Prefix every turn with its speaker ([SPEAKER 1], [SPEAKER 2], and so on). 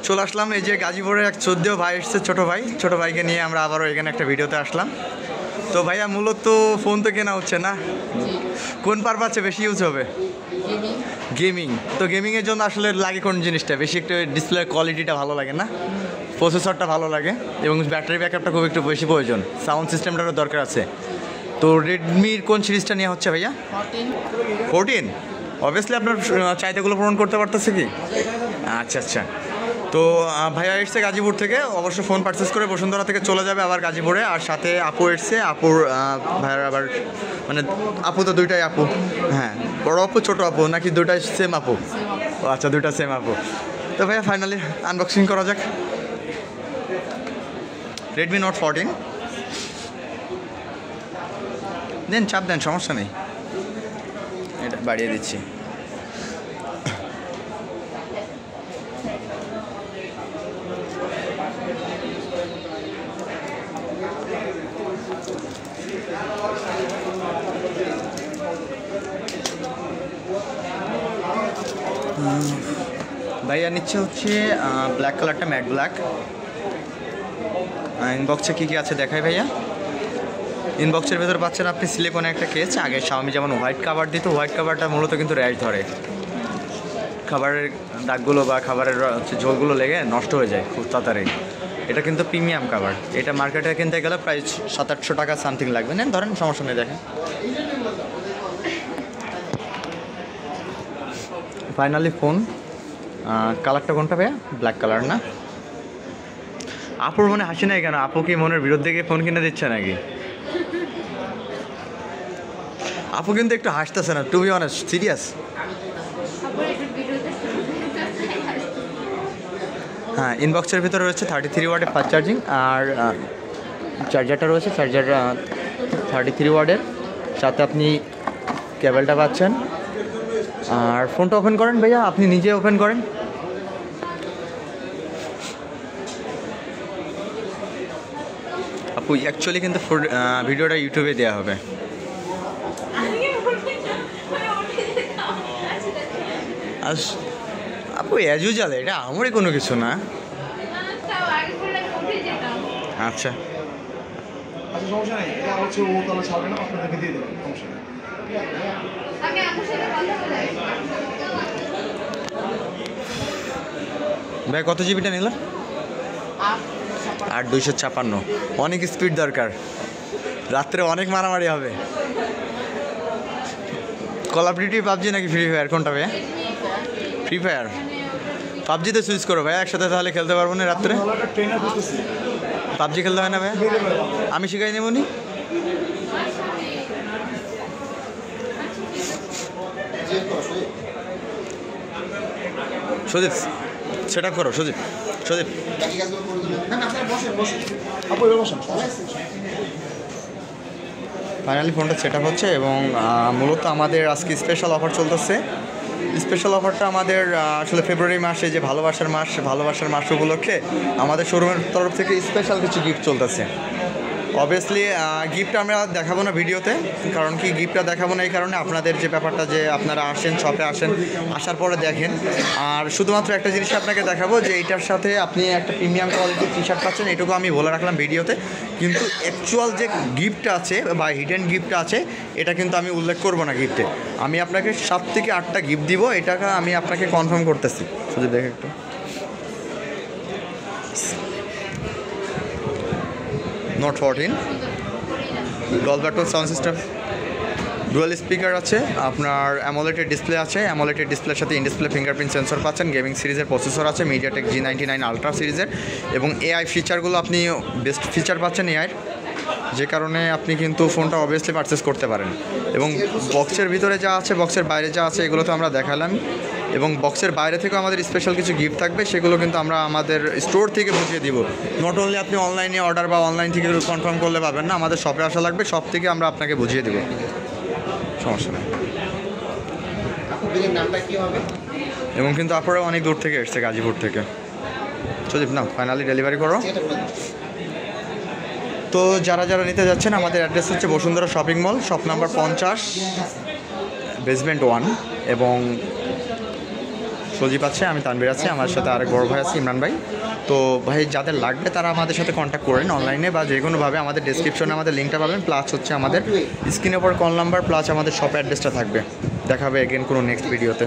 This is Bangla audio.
[SPEAKER 1] চলে আসলাম এই যে গাজীপুরের এক শ্রদ্ধেয় ভাই এসছে, ছোটো ভাইকে নিয়ে আমরা আবারও এখানে একটা ভিডিওতে আসলাম। তো ভাইয়া মূলত ফোন তো কেনা হচ্ছে না, কোন পারপাসে বেশি ইউজ হবে? গেমিং। তো গেমিংয়ের জন্য আসলে লাগে কোন জিনিসটা বেশি? একটু ডিসপ্লের কোয়ালিটিটা ভালো লাগে না, প্রসেসরটা ভালো লাগে এবং ব্যাটারি ব্যাকআপটা খুব একটু বেশি প্রয়োজন, সাউন্ড সিস্টেমটারও দরকার আছে। তো রেডমির কোন সিরিজটা নেওয়া হচ্ছে ভাইয়া? 14। অবভিয়াসলি আপনার চাহিদাগুলো পূরণ করতে পারতেছে কি? আচ্ছা আচ্ছা। তো ভাইয়া এসছে গাজীপুর থেকে, অবশ্য ফোন পারচেস করে বসুন্ধরা থেকে চলে যাবে আবার গাজীপুরে। আর সাথে আপু এসছে, আপুর ভাইয়ার আবার মানে আপু তো দুইটাই আপু, হ্যাঁ বড় আপু ছোটো আপু নাকি দুটাই সেম আপু? ও আচ্ছা, দুইটা সেম আপু। তো ভাইয়া ফাইনালি আনবক্সিং করা যাক। রেডমি নোট 14 দেন, চাপ দেন, সমস্যা নেই, এটা বাড়িয়ে দিচ্ছি। ভাইয়া নিচ্ছে হচ্ছে ব্ল্যাক কালারটা, ম্যাট ব্ল্যাক। ইনবক্সে কী কী আছে দেখাই ভাইয়া। ইনবক্সের ভেতর পাচ্ছেন আপনি সিলিকনের একটা কেস। আগে Xiaomi যেমন হোয়াইট কাভার দিত, হোয়াইট কাভারটা মূলত কিন্তু র্যাশ ধরে, খাবারের দাগগুলো বা খাবারের ঝোলগুলো লেগে নষ্ট হয়ে যায় খুব তাড়াতাড়ি। এটা কিন্তু প্রিমিয়াম কাভার, এটা মার্কেটে কিনতে গেলে প্রায় 700-800 টাকা সামথিং লাগবে। নেন ধরেন, সমস্যা নেই, দেখেন। Finally phone. কালারটা কোনটা ভাইয়া? ব্ল্যাক কালার না? আপুর মনে হাসি নাই কেন? আপু কি মনের বিরুদ্ধে গিয়ে ফোন কিনে দিচ্ছে নাকি? আপু কিন্তু একটু হাসতেছে না, টু বি অনেস্ট, সিরিয়াস। হ্যাঁ, ইনবক্সের ভিতরে রয়েছে 33 ওয়াটের ফাস্ট চার্জিং, আর চার্জারটা রয়েছে, চার্জার 33 ওয়াটের, সাথে আপনি কেবলটা পাচ্ছেন। আর ফোনটা ওপেন করেন ভাইয়া, আপনি নিজে ওপেন করেন। আপু অ্যাকচুয়ালি কিন্তু ভিডিওটা ইউটিউবে দেওয়া হবে। আর আপু অ্যাজ ইউজুয়াল, এটা আমারই কোনো কিছু না। আচ্ছা
[SPEAKER 2] সমস্যা নেই, এটা হচ্ছে ও তাহলে ছাড়বে না, আপনাদেরকে দিয়ে দেবেন, সমস্যা নেই।
[SPEAKER 1] ভাই কত জিবিটা নিল? 8/256। অনেক স্পিড দরকার, রাত্রে অনেক মারামারি হবে। কল অফ ডিউটি, পাবজি নাকি ফ্রি ফায়ার, কোনটা ভাইয়া? Free fire. পাবজিতে সুইচ করো ভাইয়া, একসাথে তাহলে খেলতে পারবো না রাত্রে। পাবজি খেলতে হয় না ভাইয়া? আমি শিখাই নেব নি। সদীপ সেট আপ করো, সদীপ। ফাইনালি ফোনটা সেট আপ হচ্ছে এবং মূলত আমাদের আজকে স্পেশাল অফার চলতেছে। স্পেশাল অফারটা আমাদের আসলে ফেব্রুয়ারি মাসে, যে ভালোবাসার মাস উপলক্ষে আমাদের শোরুমের তরফ থেকে স্পেশাল কিছু গিফট চলতেছে। অবভিয়াসলি গিফটটা আমরা দেখাবো না ভিডিওতে, কারণ কি গিফটটা দেখাবো না এই কারণে, আপনাদের যে ব্যাপারটা যে আপনারা আসেন, শপে আসেন, আসার পরে দেখেন। আর শুধুমাত্র একটা জিনিস আপনাকে দেখাবো যে এইটার সাথে আপনি একটা প্রিমিয়াম কোয়ালিটির টি শার্ট পাচ্ছেন, এটুকু আমি বলে রাখলাম ভিডিওতে। কিন্তু অ্যাকচুয়াল যে গিফটটা আছে বা হিডেন গিফটটা আছে, এটা কিন্তু আমি উল্লেখ করবো না গিফটে। আমি আপনাকে 7 থেকে 8টা গিফট দিব, এটাকে আমি আপনাকে কনফার্ম করতেছি। শুধু দেখে একটু note 14 Dolby Atmos sound system, dual speaker আছে, আপনার অ্যামোলেটেড ডিসপ্লে আছে, অ্যামোলেটেড ডিসপ্লের সাথে ইন ডিসপ্লে ফিঙ্গারপ্রিন্ট সেন্সর পাচ্ছেন, গেমিং সিরিজের প্রসেসর আছে মিডিয়াটেক G99 আলট্রা সিরিজের, এবং এআই ফিচারগুলো আপনি বেস্ট ফিচার পাচ্ছেন এআইয়ের, যে কারণে আপনি কিন্তু ফোনটা অবভিয়াসলি পারচেস করতে পারেন। এবং বক্সের ভিতরে যা আছে, বক্সের বাইরে যা আছে, এগুলো তো আমরা দেখালাম। এবং বক্সের বাইরে থেকেও আমাদের স্পেশাল কিছু গিফট থাকবে, সেগুলো কিন্তু আমরা আমাদের স্টোর থেকে বুঝিয়ে দিব। নট অনলি আপনি অনলাইনে অর্ডার বা অনলাইন থেকে কনফার্ম করলে পাবেন না, আমাদের শপে আসা লাগবে, শপ থেকে আমরা আপনাকে বুঝিয়ে দেবো, সমস্যা নেই। এবং কিন্তু আপনারা অনেক দূর থেকে এসছে, গাজীপুর থেকে। সদীপ না, ফাইনালি ডেলিভারি করো। তো যারা যারা নিতে যাচ্ছেন, আমাদের অ্যাড্রেস হচ্ছে Bashundhara shopping mall, shop number 50, basement 1 এবং সজীব আছে, আমি তানভীর আছি, আমার সাথে আরেক বড় ভাই আছে ইমরান ভাই। তো ভাই যাদের লাগবে তারা আমাদের সাথে কন্ট্যাক্ট করেন অনলাইনে বা যে কোনোভাবে। আমাদের ডেসক্রিপশনে আমাদের লিঙ্কটা পাবেন, প্লাস হচ্ছে আমাদের স্ক্রিনের উপর কল নাম্বার, প্লাস আমাদের শপ অ্যাড্রেসটা থাকবে। দেখা হবে এগেন কোনো নেক্সট ভিডিওতে।